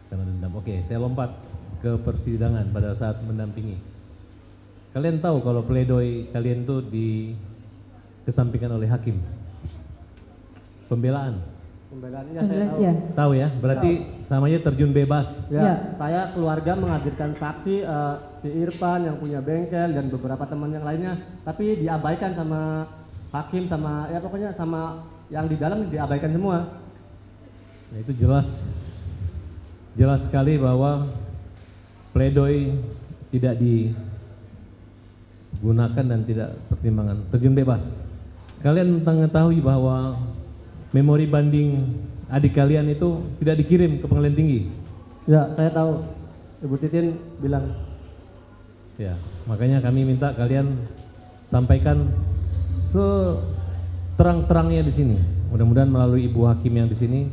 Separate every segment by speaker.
Speaker 1: Karena dendam. Oke, saya lompat ke persidangan pada saat mendampingi. Kalian tahu kalau pledoi kalian itu dikesampingkan oleh hakim. Pembelaannya saya tahu.
Speaker 2: Ya.
Speaker 1: Tahu ya, berarti samanya terjun bebas.
Speaker 3: Ya, saya keluarga menghadirkan saksi si Irfan yang punya bengkel dan beberapa teman yang lainnya, tapi diabaikan sama hakim sama ya pokoknya sama yang di dalam diabaikan semua.
Speaker 1: Nah, itu jelas sekali bahwa pledoi tidak digunakan dan tidak pertimbangan, terjun bebas. Kalian mengetahui bahwa memori banding adik kalian itu tidak dikirim ke pengadilan tinggi.
Speaker 3: Ya, saya tahu. Ibu Titin bilang.
Speaker 1: Ya, makanya kami minta kalian sampaikan seterang-terangnya di sini. Mudah-mudahan melalui Ibu Hakim yang di sini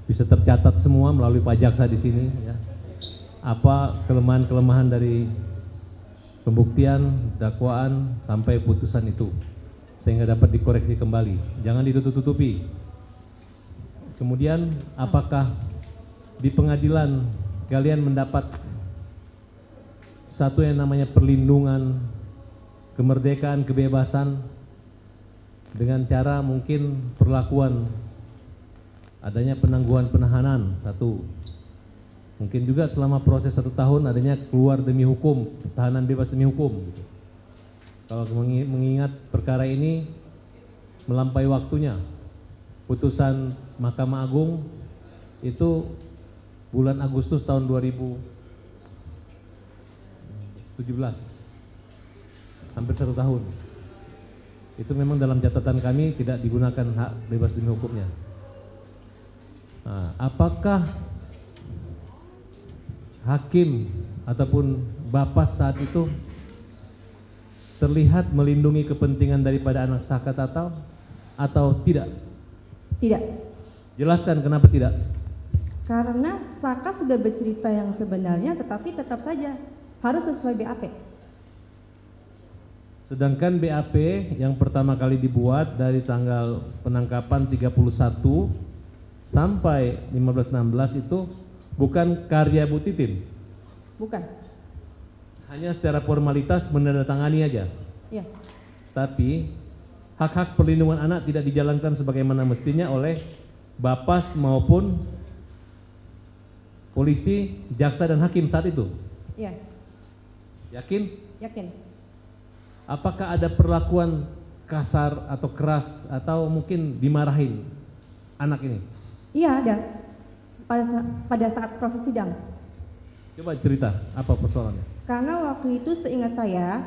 Speaker 1: bisa tercatat semua melalui Pak Jaksa di sini. Ya. Apa kelemahan-kelemahan dari pembuktian, dakwaan sampai putusan itu, sehingga dapat dikoreksi kembali. Jangan ditutup-tutupi. Kemudian, apakah di pengadilan kalian mendapat satu yang namanya perlindungan, kemerdekaan, kebebasan dengan cara mungkin perlakuan adanya penangguhan penahanan satu, mungkin juga selama proses 1 tahun adanya keluar demi hukum, tahanan bebas demi hukum. Kalau mengingat perkara ini melampaui waktunya, putusan Mahkamah Agung itu bulan Agustus tahun 2017, hampir 1 tahun. Itu memang dalam catatan kami tidak digunakan hak bebas demi hukumnya. Nah, apakah hakim ataupun Bapak saat itu terlihat melindungi kepentingan daripada anak Saka atau tidak?
Speaker 2: Tidak.
Speaker 1: Jelaskan kenapa tidak?
Speaker 2: Karena Saka sudah bercerita yang sebenarnya, tetapi tetap saja harus sesuai BAP. Sedangkan
Speaker 1: BAP yang pertama kali dibuat dari tanggal penangkapan 31 sampai 15-16 itu bukan karya Bu Titin.
Speaker 2: Bukan.
Speaker 1: Hanya secara formalitas menandatangani aja.
Speaker 2: Iya.
Speaker 1: Tapi hak-hak perlindungan anak tidak dijalankan sebagaimana mestinya oleh Bapas maupun polisi, jaksa dan hakim saat itu.
Speaker 2: Iya.
Speaker 1: Yakin?
Speaker 2: Yakin.
Speaker 1: Apakah ada perlakuan kasar atau keras atau mungkin dimarahin anak ini?
Speaker 2: Iya, ada. Pada saat proses sidang.
Speaker 1: Coba cerita, apa persoalannya?
Speaker 2: Karena waktu itu seingat saya,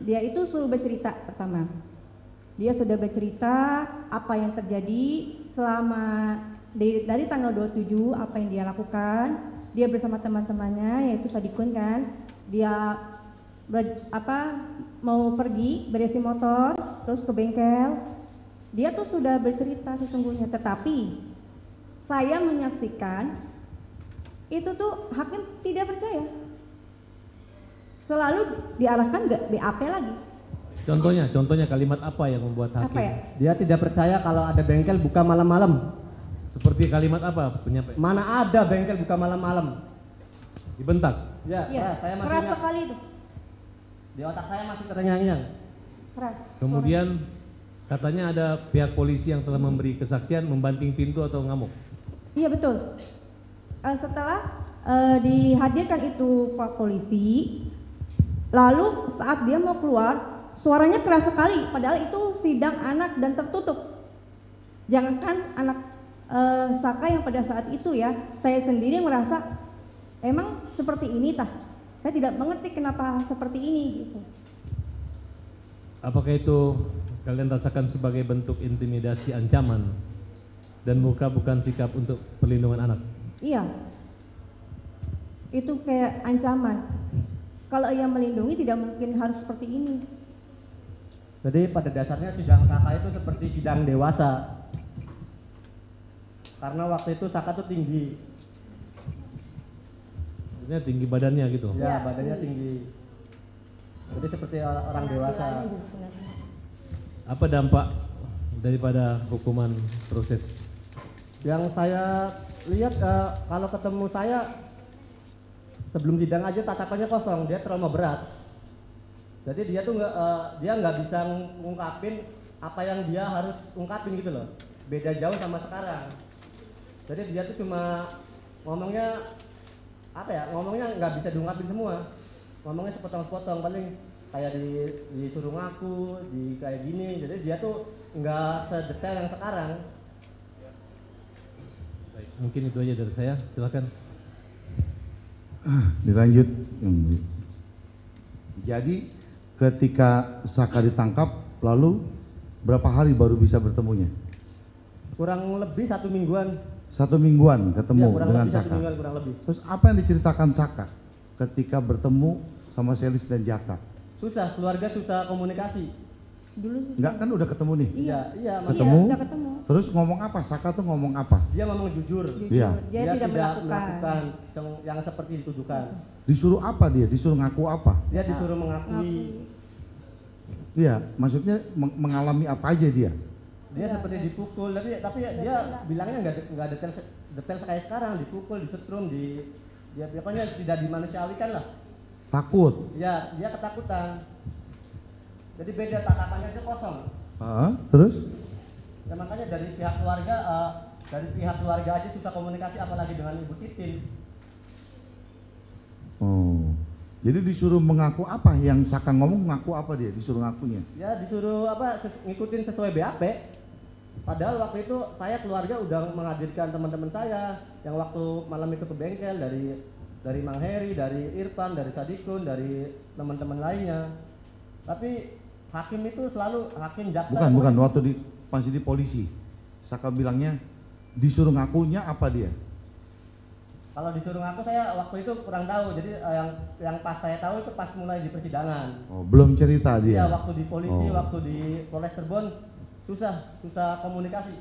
Speaker 2: dia itu suruh bercerita pertama. Dia sudah bercerita apa yang terjadi selama dari tanggal 27, apa yang dia lakukan. Dia bersama teman-temannya, yaitu Sadikun kan. Dia mau pergi berisi motor, terus ke bengkel. Dia tuh sudah bercerita sesungguhnya, tetapi saya menyaksikan itu tuh hakim tidak percaya. Selalu diarahkan ke BAP lagi.
Speaker 1: Contohnya kalimat apa yang membuat hakim?
Speaker 2: Apa ya?
Speaker 3: Dia tidak percaya kalau ada bengkel buka malam-malam.
Speaker 1: Seperti kalimat apa penyampaian?
Speaker 3: Mana ada bengkel buka malam-malam?
Speaker 1: Dibentak?
Speaker 3: Ya,
Speaker 2: Iya,
Speaker 3: saya masih
Speaker 2: keras
Speaker 3: ingat.
Speaker 2: sekali itu.
Speaker 3: Di otak saya masih terngiang-ngiang.
Speaker 2: Keras.
Speaker 1: Kemudian katanya ada pihak polisi yang telah memberi kesaksian membanting pintu atau ngamuk.
Speaker 2: Iya betul. Setelah dihadirkan itu Pak Polisi, lalu saat dia mau keluar, suaranya keras sekali. Padahal itu sidang anak dan tertutup. Jangankan anak Saka yang pada saat itu ya, saya sendiri merasa emang seperti ini tah. Saya tidak mengerti kenapa seperti ini gitu.
Speaker 1: Apakah itu kalian rasakan sebagai bentuk intimidasi, ancaman, dan bukan sikap untuk perlindungan anak?
Speaker 2: Iya. Itu kayak ancaman. Kalau ia melindungi tidak mungkin harus seperti ini.
Speaker 3: Jadi pada dasarnya sidang Saka itu seperti sidang dewasa. Karena waktu itu Saka tuh tinggi.
Speaker 1: Maksudnya tinggi badannya gitu?
Speaker 3: Ya, badannya tinggi. Jadi seperti orang dewasa.
Speaker 1: Apa dampak daripada hukuman proses?
Speaker 3: Yang saya lihat kalau ketemu saya sebelum sidang aja tatapannya kosong, dia trauma berat. Jadi dia tuh nggak bisa ngungkapin apa yang dia harus ungkapin gitu loh. Beda jauh sama sekarang. Jadi dia tuh cuma ngomongnya ngomongnya nggak bisa diungkapin semua. Ngomongnya sepotong-sepotong, paling kayak disuruh ngaku, kayak gini. Jadi dia tuh nggak sedetail yang sekarang.
Speaker 1: Baik, mungkin itu aja dari saya. Silakan.
Speaker 4: Dilanjut. Jadi ketika Saka ditangkap, lalu berapa hari baru bisa bertemunya?
Speaker 3: Kurang lebih 1 mingguan.
Speaker 4: 1 mingguan ketemu
Speaker 3: Ya, kurang
Speaker 4: dengan
Speaker 3: lebih 1
Speaker 4: Saka.
Speaker 3: mingguan kurang lebih.
Speaker 4: Terus apa yang diceritakan Saka ketika bertemu sama Selis dan Jaka?
Speaker 3: Susah, keluarga susah komunikasi.
Speaker 2: Dulu susah.
Speaker 4: Enggak kan udah ketemu nih?
Speaker 3: Iya,
Speaker 4: Ketemu?
Speaker 2: Iya, udah ketemu.
Speaker 4: Terus ngomong apa? Saka tuh ngomong apa?
Speaker 3: dia ngomong jujur.
Speaker 2: Jujur,
Speaker 4: Iya.
Speaker 2: dia tidak melakukan.
Speaker 3: yang seperti dituduhkan.
Speaker 4: Disuruh apa dia? Disuruh ngaku apa?
Speaker 3: Dia disuruh mengakui.
Speaker 2: Ngakui.
Speaker 4: Iya, maksudnya mengalami apa aja dia?
Speaker 3: Dia seperti dipukul, tapi dia bilangnya nggak detail kayak sekarang, dipukul, disetrum, dia pokoknya tidak dimanusiawikan lah.
Speaker 4: Takut.
Speaker 3: Ya, dia ketakutan. Jadi beda, tatapannya aja kosong.
Speaker 4: Terus?
Speaker 3: Ya makanya dari pihak keluarga aja susah komunikasi, apalagi dengan Ibu Titin.
Speaker 4: Oh. Jadi disuruh mengaku apa? Yang Saka ngomong ngaku apa dia? Disuruh ngakunya?
Speaker 3: Ya disuruh ngikutin sesuai BAP. Padahal waktu itu saya keluarga udah menghadirkan teman-teman saya yang waktu malam itu ke bengkel, dari Mang Heri, dari Irfan, dari Sadikun, dari teman-teman lainnya. Tapi hakim itu selalu jaksa.
Speaker 4: Bukan waktu masih di polisi. Saka bilangnya disuruh ngakunya apa dia?
Speaker 3: Kalau disuruh ngaku saya waktu itu kurang tahu. Jadi yang pas saya tahu itu pas mulai di persidangan.
Speaker 4: Oh, belum cerita dia.
Speaker 3: Ya, waktu di polisi,
Speaker 4: Oh.
Speaker 3: waktu di Polres Cirebon susah komunikasi.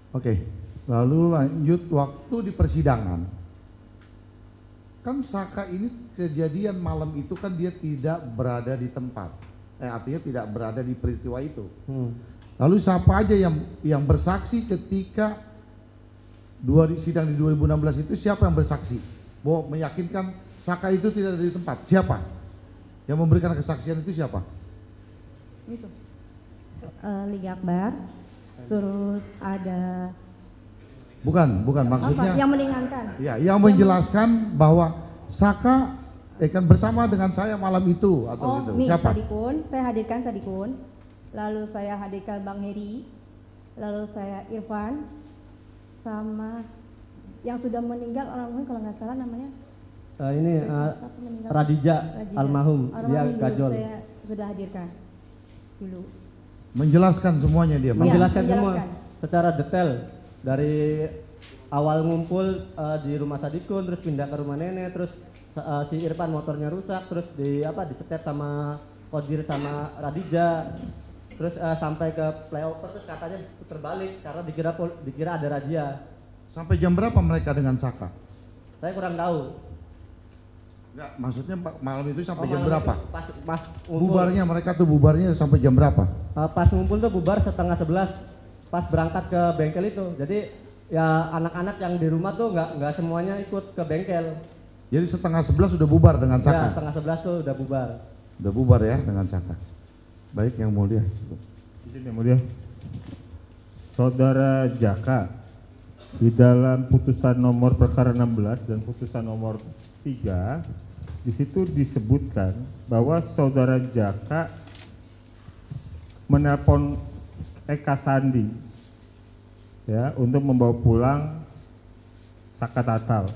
Speaker 4: Oke. Lalu lanjut waktu di persidangan. Kan Saka ini kejadian malam itu kan dia tidak berada di tempat. Artinya tidak berada di peristiwa itu. Lalu siapa aja yang bersaksi ketika sidang di 2016 itu, siapa yang bersaksi bahwa meyakinkan Saka itu tidak ada di tempat? Siapa yang memberikan kesaksian itu? Siapa?
Speaker 2: Itu. Liga Akbar. Terus ada
Speaker 4: Bukan maksudnya.
Speaker 2: apa? Yang meringankan.
Speaker 4: Ya, yang menjelaskan bahwa Saka kan bersama dengan saya malam itu atau gitu.
Speaker 2: Nih,
Speaker 4: Siapa?
Speaker 2: saya hadirkan Sadikun. Lalu saya hadirkan Bang Heri. Lalu saya Irfan. Sama yang sudah meninggal orang kalau nggak salah namanya
Speaker 3: Radija almarhum, dia
Speaker 2: dulu
Speaker 3: gajol.
Speaker 2: saya sudah hadirkan dulu.
Speaker 4: Menjelaskan semuanya dia. Bang.
Speaker 3: Menjelaskan semua
Speaker 2: menjelaskan.
Speaker 3: secara detail dari awal ngumpul di rumah Sadikun, terus pindah ke rumah nenek, terus si Irfan motornya rusak, terus disetet sama Kodir sama Radija, terus sampai ke flyover, terus katanya puter balik karena dikira ada razia.
Speaker 4: Sampai jam berapa mereka dengan Saka?
Speaker 3: Saya kurang tahu.
Speaker 4: Enggak, maksudnya malam itu sampai jam
Speaker 3: Malam
Speaker 4: berapa?
Speaker 3: itu pas ngumpul,
Speaker 4: Mereka tuh bubarnya sampai jam berapa?
Speaker 3: pas ngumpul tuh bubar 10:30 pas berangkat ke bengkel itu. Jadi ya anak-anak yang di rumah tuh nggak semuanya ikut ke bengkel.
Speaker 4: Jadi 10:30 sudah bubar dengan
Speaker 3: Ya,
Speaker 4: Saka?
Speaker 3: 10:30 tuh udah bubar.
Speaker 4: Udah bubar ya dengan Saka. Baik, yang mulia.
Speaker 5: Izin yang mulia. Saudara Jaka, di dalam putusan nomor perkara 16 dan putusan nomor 3, di situ disebutkan bahwa saudara Jaka menelpon Eka Sandi ya untuk membawa pulang Saka Tatal.